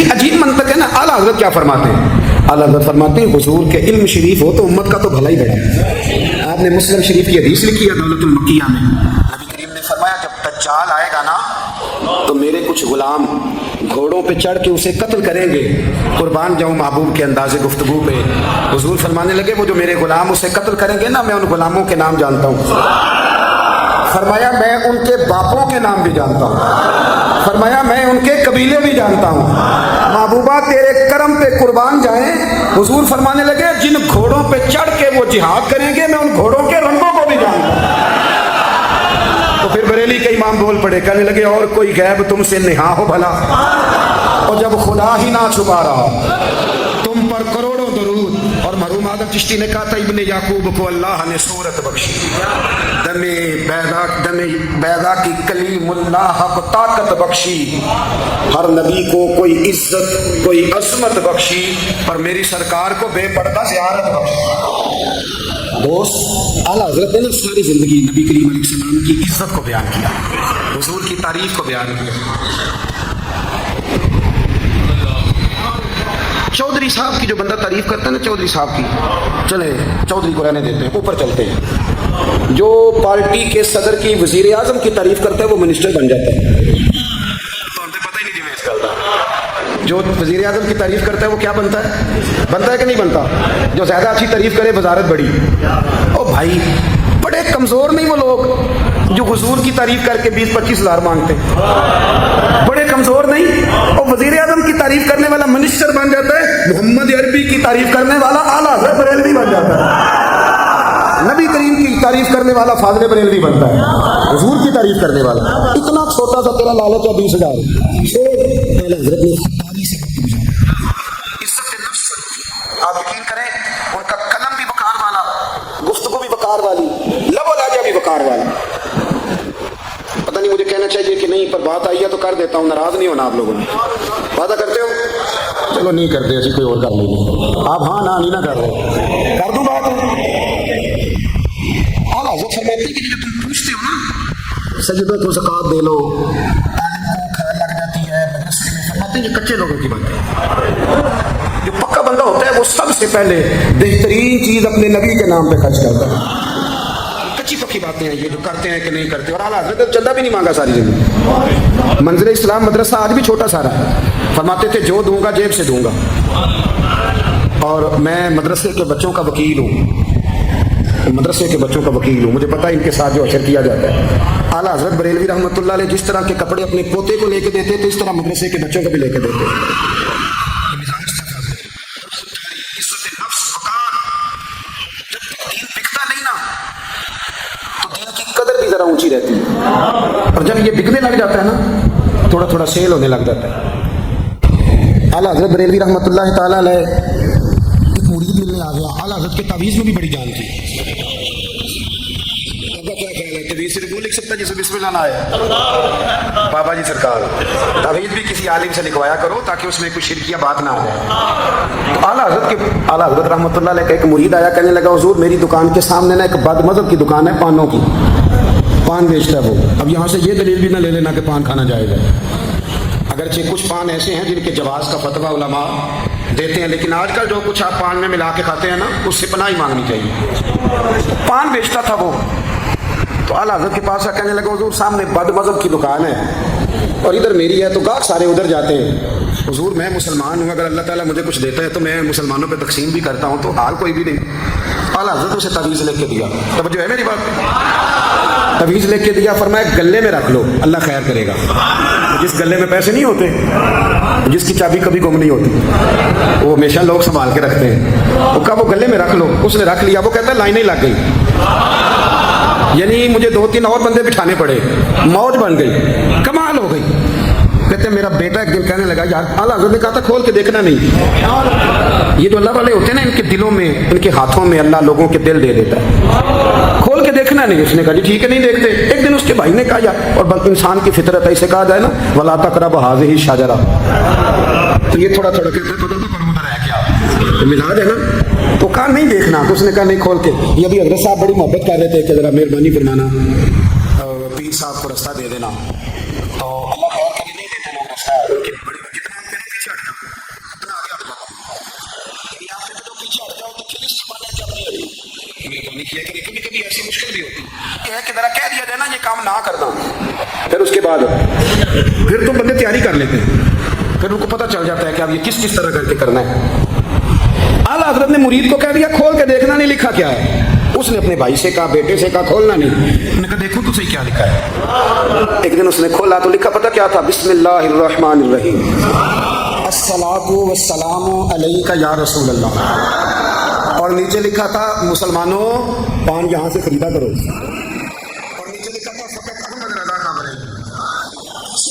کتنی عجیب منطق ہے نا. اعلیٰ حضرت کیا فرماتے ہیں؟ اعلیٰ حضرت فرماتے ہیں حضور کے علم شریف ہو تو امت کا تو بھلا ہی بڑا ہے. آپ نے مسلم شریف کی حدیث لکھی ہے دولت المکیہ میں. نبی کریم نے فرمایا جب دجال آئے گا نا تو میرے کچھ غلام گھوڑوں پہ چڑھ کے اسے قتل کریں گے. قربان جاؤں محبوب کے انداز گفتگو پہ. حضور فرمانے لگے وہ جو میرے غلام اسے قتل کریں گے نا میں ان غلاموں کے نام جانتا ہوں. فرمایا میں ان کے باپوں کے نام بھی جانتا ہوں. فرمایا میں ان کے قبیلے بھی جانتا ہوں. محبوبہ تیرے کرم پہ قربان جائیں. حضور فرمانے لگے جن گھوڑوں پہ چڑھ کے وہ جہاد کریں گے میں ان گھوڑوں کے رنگوں کو بھی جانتا ہوں. تو پھر بریلی کے امام بول پڑے کہنے لگے اور کوئی غیب تم سے نہا ہو بھلا. اور جب خدا ہی نہ چھپا رہا تم پر کروڑوں درود. اور مرحوم آدم چشتی نے کہا تھا ابن یعقوب کو اللہ نے صورت بخشی. دم بیضا کی کلیم اللہ کو طاقت بخشی. ہر نبی کو کوئی عزت کوئی عظمت بخشی اور میری سرکار کو بے پردہ زیارت بخشی. دوست اعلیٰ حضرت نے ساری زندگی نبی کریم علیہ السلام کی عزت کو بیان کیا, حضور کی تعریف کو بیان کیا. چودھری صاحب کی جو بندہ تعریف کرتا ہے نا چودھری صاحب کی, چلے چودھری کو رہنے دیتے ہیں, اوپر چلتے ہیں. جو پارٹی کے صدر کی وزیر اعظم کی تعریف کرتا ہے وہ منسٹر بن جاتا ہے. پتہ ہی نہیں جی میں جو وزیر اعظم کی تعریف کرتا ہے وہ کیا بنتا ہے کہ نہیں بنتا. جو زیادہ اچھی تعریف کرے وزارت بڑی. او بھائی بڑے کمزور نہیں وہ لوگ جو حضور کی تعریف کر کے 20-25 ہزار مانگتے ہیں. بڑے کمزور نہیں. اور وزیر اعظم کی تعریف کرنے والا منسٹر بن جاتا ہے. محمد عربی کی تعریف کرنے والا اعلیٰ حضرت بریلوی بن جاتا ہے. نبی کریم کی تعریف کرنے والا فاضل بریلوی بنتا ہے. حضور کی تعریف کرنے والا اتنا چھوٹا سا تیرا لالچ ہے 20,000. اعلیٰ حضرت نے عزت نفس, آپ یقین کریں ان کا قلم بھی وقار والا, گفتگو بھی وقار والی, لب و لہجہ بھی وقار والا. پتہ نہیں مجھے کہنا چاہیے کہ نہیں پر بات آئی ہے تو کر دیتا ہوں. ناراض نہیں ہونا آپ لوگوں نے. وعدہ کرتے ہو؟ چلو نہیں کرتے ایسی کوئی اور کر لیں گے. آپ ہاں نہ نہیں نہ کر رہے کر دوں بات. اعلیٰ حضرت فرماتے ہیں کہ جب تم پوچھتے ہو نا سجدوں کو زکوٰۃ دے لو لگ جاتی ہے مدرسے میں, فرماتے ہیں یہ کچے لوگوں کی بات ہے. جو پکا بندہ ہوتا ہے وہ سب سے پہلے بہترین چیز اپنے نبی کے نام پہ خرچ کرتا ہے. کچی پکی باتیں ہیں یہ جو کرتے ہیں کہ نہیں کرتے. اور اعلیٰ حضرت چندہ بھی نہیں مانگا ساری زندگی. منظر اسلام مدرسہ آج بھی چھوٹا سارا ہے. فرماتے تھے جو دوں گا جیب سے دوں گا. اور میں مدرسے کے بچوں کا وکیل ہوں. مجھے پتہ ہے ان کے ساتھ جو اشر کیا جاتا ہے. اعلیٰ حضرت بریلوی رحمۃ اللہ علیہ جس طرح کے کپڑے اپنے پوتے کو لے کے دیتے تھے اس طرح مدرسے کے بچوں کو بھی لے کے دیتے. ذرا اونچی رہتی ہے اور جب یہ بکنے لگ جاتا ہے نا تھوڑا تھوڑا سیل ہونے لگ جاتا ہے. اعلیٰ حضرت بریلوی رحمۃ اللہ تعالیٰ علیہ ایک مرید ملنے آ گیا. اعلیٰ حضرت کے تعویذ میں بھی بڑی جان تھی. کیا خیال ہے تعویذ صرف وہ لکھ سکتا ہے جسے بسم اللہ نہ آئے؟ بابا جی سرکار تعویذ بھی کسی عالم سے لکھوایا کرو تاکہ اس میں کوئی شرکیہ بات نہ آ جائے. تو اعلیٰ حضرت رحمۃ اللہ علیہ کا ایک مرید آیا کہنے لگا حضور میری دکان کے سامنے نا ایک بد مذہب کی دکان ہے پانوں کی, پان بیچتا ہے وہ. اب یہاں سے یہ دلیل بھی نہ لے لینا کہ پان کھانا جائز ہے. اگرچہ کچھ پان ایسے ہیں جن کے جواز کا فتویٰ علماء دیتے ہیں لیکن آج کل جو کچھ آپ پان میں ملا کے کھاتے ہیں نا اس سے پناہ ہی مانگنی چاہیے. پان بیچتا تھا وہ. تو اعلیٰ حضرت کے پاس کہنے لگا حضور سامنے بد مذہب کی دکان ہے اور ادھر میری ہے تو گاہک سارے ادھر جاتے ہیں. حضور میں مسلمان ہوں, اگر اللہ تعالیٰ مجھے کچھ دیتا ہے تو میں مسلمانوں پہ تقسیم بھی کرتا ہوں, تو حال کوئی بھی نہیں. اعلیٰ حضرت اسے تعویذ لکھ کے دیا. توجہ ہے میری بات؟ تعویذ لکھ کے دیا, فرمایا گلے میں رکھ لو اللہ خیر کرے گا. جس گلے میں پیسے نہیں ہوتے, جس کی چابی کبھی گم نہیں ہوتی, وہ ہمیشہ لوگ سنبھال کے رکھتے ہیں. وہ کہا وہ گلے میں رکھ لو. اس نے رکھ لیا. وہ کہتا ہے لائنیں لگ گئی, یعنی مجھے 2-3 اور بندے بٹھانے پڑے, موج بن گئی, کمال ہو گئی. کہتے ہیں میرا بیٹا ایک دن کہنے لگا یار اعلیٰ حضرت نے کہا تھا کھول کے دیکھنا نہیں. یہ جو اللہ والے ہوتے ہیں نا ان کے دلوں میں ان کے ہاتھوں میں اللہ لوگوں کے دل دے دیتا ہے. کھول کے دیکھنا نہیں. اس نے کہا جی ٹھیک ہے نہیں دیکھتے. ایک دن اس کے بھائی نے کہا یار, اور انسان کی فطرت ہے اسے کہا جائے نا ولا تقربوا هذه الشجرة, تو یہ تھوڑا تھوڑا کہتے ہیں پتہ تو ادھر ہے کیا ملاد ہے نا. تو کہا نہیں دیکھنا. تو اس نے کہا نہیں کھول کے. یہ ابھی حضرت صاحب بڑی محبت کر رہے تھے کہ ذرا مہربانی فرمانا پیر صاحب کو رستہ دے دینا. تو اللہ خیر کے لیے نہیں دیتے لوگ رستہ. جتنا پیچھے ہٹنا کیا کرے, کبھی کبھی ایسی مشکل بھی ہوتی ہے کہ ذرا کہہ دیا جائے نا یہ کام نہ کرنا, پھر اس کے بعد پھر تو بندے تیاری کر لیتے ہیں, پھر ان کو پتہ چل جاتا ہے کہ اب یہ کس طرح کر کے کرنا ہے. اعلیٰ حضرت نے مرید کو کہہ دیا کھول کے دیکھنا نہیں لکھا کیا ہے. اس نے اپنے بھائی سے کہا, بیٹے سے کہا کھولنا نہیں. انہوں نے کہا دیکھو تو صحیح کیا لکھا ہے. ایک دن اس نے کھولا تو لکھا پتہ کیا تھا, بسم اللہ الرحمن الرحیم, الصلاۃ والسلام علیک یا رسول اللہ, اور نیچے لکھا تھا مسلمانوں پان یہاں سے خریدا کرو, اور نیچے لکھا تھا فقط احمد رضا کا بنے.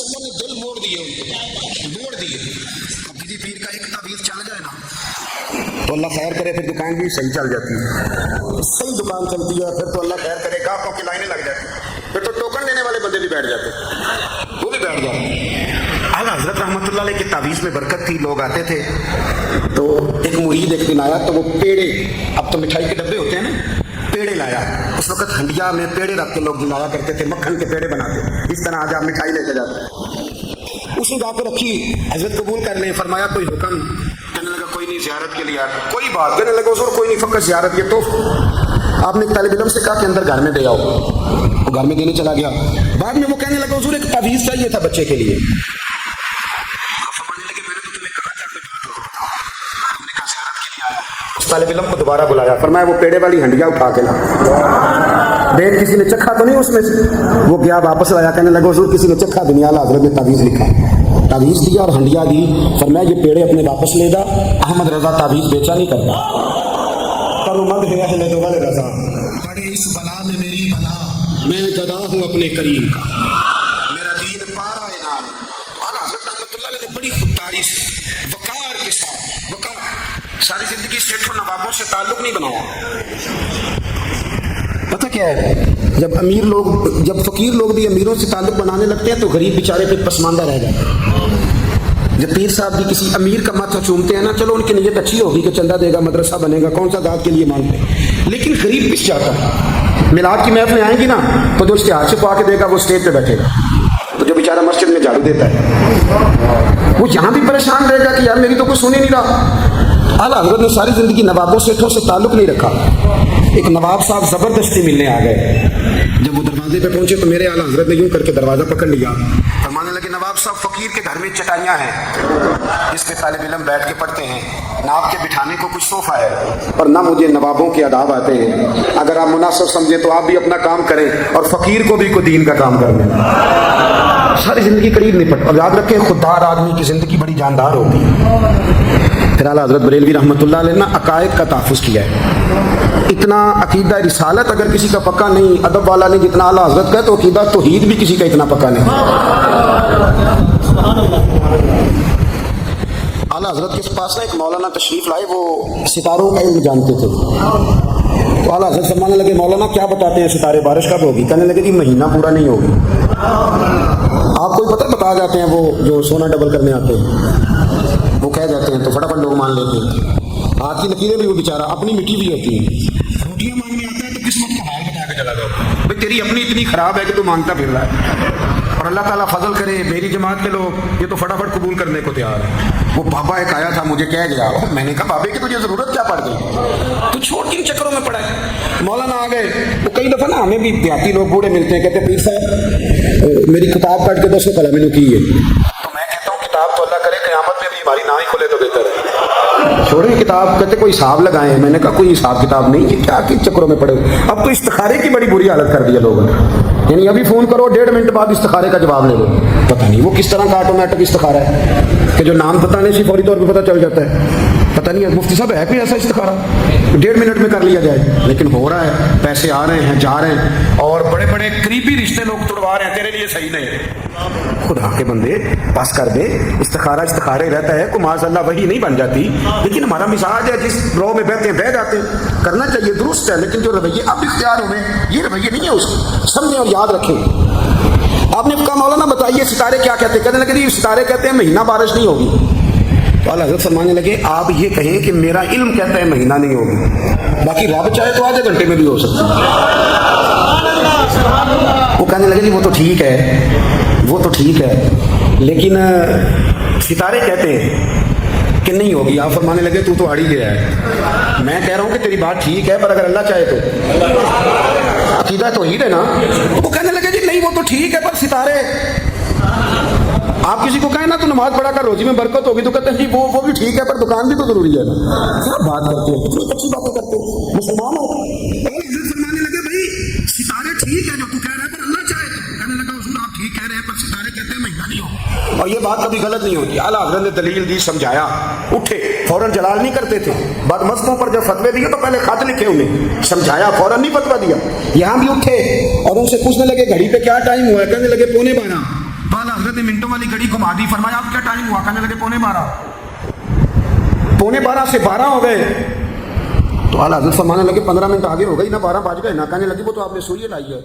اللہ نے دل موڑ دیے, موڑ دیے. کسی پیر کا ایک تعویذ چل جائے نا تو اللہ خیر کرے پھر دکان بھی صحیح چل جاتی ہے, صحیح دکان چلتی ہے. پھر تو اللہ خیر کرے گاہکوں کی لائنیں لگ جاتی ہیں, پھر تو ٹوکن لینے والے بندے بھی بیٹھ جاتے, وہ بھی بیٹھ جاتے. اعلیٰ حضرت رحمۃ اللہ علیہ کی تعویذ میں برکت تھی. لوگ آتے تھے تو ایک مرید ایک دن آیا تو وہ پیڑے, اب تو مٹھائی کے ڈبے ہوتے ہیں نا, پیڑے لایا. اس وقت ہنڈیا میں پیڑے رکھ کے لوگ لایا کرتے تھے, مکھن کے پیڑے بناتے, اس طرح آج آپ مٹھائی لے کے جاتے. اس نے جا کے رکھی, حضرت قبول کر لیں, فرمایا کوئی حکم. کہنے لگا کوئی نہیں, زیارت کے لیے آیا. کوئی بات, کہنے لگا حضور کوئی نہیں, فقط زیارت. یہ تو آپ نے ایک طالب علم سے کہا کہ اندر گھر میں دے آؤ, وہ گھر میں دینے چلا گیا. بعد میں وہ کہنے لگا حضور ایک تعویذ چاہیے تھا بچے کے لیے. طالب علم کو دوبارہ بلایا, فرمایا وہ پیڑے والی ہنڈیا اٹھا کے لا, دیکھ کسی نے چکھا تو نہیں اس میں سے. وہ گیا واپس آیا, کہنے لگا حضور کسی نے چکھا بھی نہیں. اعلیٰ حضرت نے تعویذ لکھا, تعویذ دیا اور ہنڈیا دی. فرمایا یہ پیڑے اپنے واپس لے جا, احمد رضا تعویذ بیچا نہیں کرتا. کرمند ہے اہل دول رضا, پڑے اس بلا میں میری بلا, میں گدا ہوں اپنے کریم کا, میرا دین پارا ہے نام. اعلیٰ حضرت رحمۃ اللہ علیہ نے بڑی خودداری سے وقار کے ساتھ, وقار, ساری زندگی سیٹھوں نوابوں سے تعلق نہیں بنایا. پتہ کیا ہے, جب امیر لوگ, جب فقیر لوگ بھی امیروں سے تعلق بنانے لگتے ہیں تو غریب بیچارے پہ پسماندہ رہ جاتے ہیں. جب پیر صاحب بھی کسی امیر کا ماتھا چومتے ہیں نا, چلو ان کی نیت اچھی ہوگی کہ چندہ دے گا, مدرسہ بنے گا, کون سا داد کے لیے مانگتے ہیں, لیکن غریب پس جاتا ہے. میلاد کی محفلیں آئیں گی نا تو جو اشتہار سے پا کے دے گا وہ اسٹیج پہ بیٹھے گا, تو جو بیچارہ مسجد میں جھاڑو دیتا ہے وہ یہاں بھی پریشان رہے گا کہ یار میری تو کوئی سن ہی نہیں رہا. اعلیٰ حضرت نے ساری زندگی نوابوں سیٹھوں سے تعلق نہیں رکھا. ایک نواب صاحب زبردستی ملنے آ گئے. جب وہ دروازے پہ پہنچے تو میرے اعلیٰ حضرت نے یوں کر کے دروازہ پکڑ لیا, فرمانے لگے نواب صاحب فقیر کے گھر میں چٹائیاں ہیں جس پہ طالب علم بیٹھ کے پڑھتے ہیں, نہ آپ کے بٹھانے کو کچھ صوفہ ہے, اور نہ مجھے نوابوں کے آداب آتے ہیں. اگر آپ مناسب سمجھے تو آپ بھی اپنا کام کریں اور فقیر کو بھی کوئی دین کا کام کر لیں. ساری زندگی قریب نہیں پڑتا. اور یاد رکھیں خوددار آدمی کی زندگی بڑی جاندار ہوتی ہے. پھر اعلیٰ حضرت بریلوی رحمۃ اللہ علیہ نے عقائد کا تحفظ کیا ہے. اتنا عقیدہ رسالت اگر کسی کا پکا نہیں, ادب والا نہیں جتنا اعلیٰ حضرت کا, تو عقیدہ توحید بھی کسی کا اتنا پکا نہیں. اعلیٰ حضرت کے پاس نا ایک مولانا تشریف لائے, وہ ستاروں کا علم جانتے تھے. تو اعلیٰ حضرت فرمانے لگے مولانا کیا بتاتے ہیں ستارے, بارش کب ہوگی؟ کہنے لگے جی مہینہ پورا نہیں ہوگی. آپ کو پتہ بتا جاتے ہیں, وہ جو سونا ڈبل کرنے آتے ہیں وہ کہہ جاتے ہیں تو فٹافٹ لوگ مان لیتے ہیں. ہاتھ کی لکیریں بھی وہ بیچارہ اپنی مٹی بھی ہوتی ہیں. روٹیاں مانگنے آتا ہے تو قسمت کا حال بتا کے چلا جاؤ, بھائی تیری اپنی اتنی خراب ہے کہ تو مانگتا پھر رہا ہے, اور اللہ تعالیٰ فضل کرے میری جماعت کے لوگ یہ تو فٹافٹ قبول کرنے کو تیار ہے. وہ بابا ایک آیا تھا, مجھے کہہ گیا, میں نے کہا بابے کی تجھے ضرورت کیا پڑ گئی, تو چھوڑ کن چکروں میں پڑا ہے. مولانا آ گئے. وہ کئی دفعہ نا ہمیں بھی دیہاتی لوگ بوڑھے ملتے ہیں, کہتے ہیں پیر صاحب میری کتاب کاٹ کے 200 قلم میں کی ہے. تو میں کہتا ہوں کتاب تو اللہ کرے قیامت میں بھی ہماری نہ ہی کھلے تو بہتر ہے, چھوڑیں کتاب. کہتے کوئی حساب لگائیں. میں نے کہا کوئی حساب کتاب نہیں, یہ کیا کن چکروں میں پڑے. اب تو استخارے کی بڑی بری حالت کر دیا لوگوں نے, یعنی ابھی فون کرو 1.5 منٹ بعد استخارے کا جواب لے لو. پتہ نہیں وہ کس طرح کا آٹومیٹک استخارہ ہے کہ جو نام بتانے سے فوری طور پہ پتہ چل جاتا ہے. پتہ نہیں مفتی صاحب ہے کوئی ایسا استخارہ 1.5 منٹ میں کر لیا جائے, لیکن ہو رہا ہے. پیسے آ رہے ہیں, جا رہے ہیں, اور بڑے بڑے قریبی رشتے لوگ توڑوا رہے ہیں, تیرے لیے صحیح نہیں ہے. خدا کے بندے پاس کر دے. استخارے رہتا ہے, کو معاذ اللہ وہی نہیں بن جاتی, لیکن ہمارا مزاج ہے جس رو میں بہتے ہیں بہ جاتے ہیں. کرنا چاہیے, درست ہے, لیکن جو رویے اب اختیار ہوئے یہ رویے نہیں ہے اس کے. سمجھیں اور یاد رکھیں. آپ نے کہا مولانا بتائیے ستارے کیا کہتے ہیں؟ کہنے لگے جی ستارے کہتے ہیں مہینہ بارش نہیں ہوگی. تو اعلیٰ حضرت فرمانے لگے آپ یہ کہیں کہ میرا علم کہتا ہے مہینہ نہیں ہوگی, باقی رب چاہے تو آدھے گھنٹے میں بھی ہو سکتی ہے. وہ کہنے لگے جی وہ تو ٹھیک ہے, وہ تو ٹھیک ہے, لیکن ستارے کہتے ہیں کہ نہیں ہوگی. آپ فرمانے لگے تو اڑ ہی گیا ہے. میں کہہ رہا ہوں کہ تیری بات ٹھیک ہے، پر اگر اللہ چاہے تو عقیدہ توحید ہے نا. وہ کہنے لگے جی نہیں وہ تو ٹھیک ہے پر ستارے. آپ کسی کو کہیں نا تو نماز پڑھا کر روزی میں برکت ہوگی تو کہتے ہیں جی وہ بھی ٹھیک ہے پر دکان بھی تو ضروری ہے نا. صرف بات کرتے ہیں، کتنی اچھی باتیں کرتے ہیں مسلمان ہو. فرمانے لگے بھائی ستارے ٹھیک ہے جو تو کہہ رہے ہیں پر اللہ چاہے تو. کہنے لگا حضور آپ ٹھیک کہہ رہے ہیں پر ستارے کہتے ہیں مہینہ نہیں ہو. اور یہ بات کبھی غلط نہیں ہوتی. اعلیٰ حضرت نے دلیل دی، سمجھایا، اٹھے، فوراً جلال نہیں کرتے تھے. بعد مستوں پر جب فتوے دیے تو پہلے خط لکھے انہیں، سمجھایا، فوراً نہیں فتویٰ دیا. یہاں بھی اٹھے اور ان سے پوچھنے لگے گھڑی پہ کیا ٹائم ہوا ہے؟ کہنے لگے 11:45. اعلیٰ حضرت نے منٹوں والی گھڑی گھما دی. فرمایا آپ کیا ٹائم ہوا؟ کہنے لگے 12:15. 12:15 سے 12 ہو گئے تو اعلیٰ حضرت فرمانے لگے 15 منٹ آگے ہو گئی نا، 12 بج گئے نا. کہنے لگے وہ تو آپ نے سوئی لائی ہے.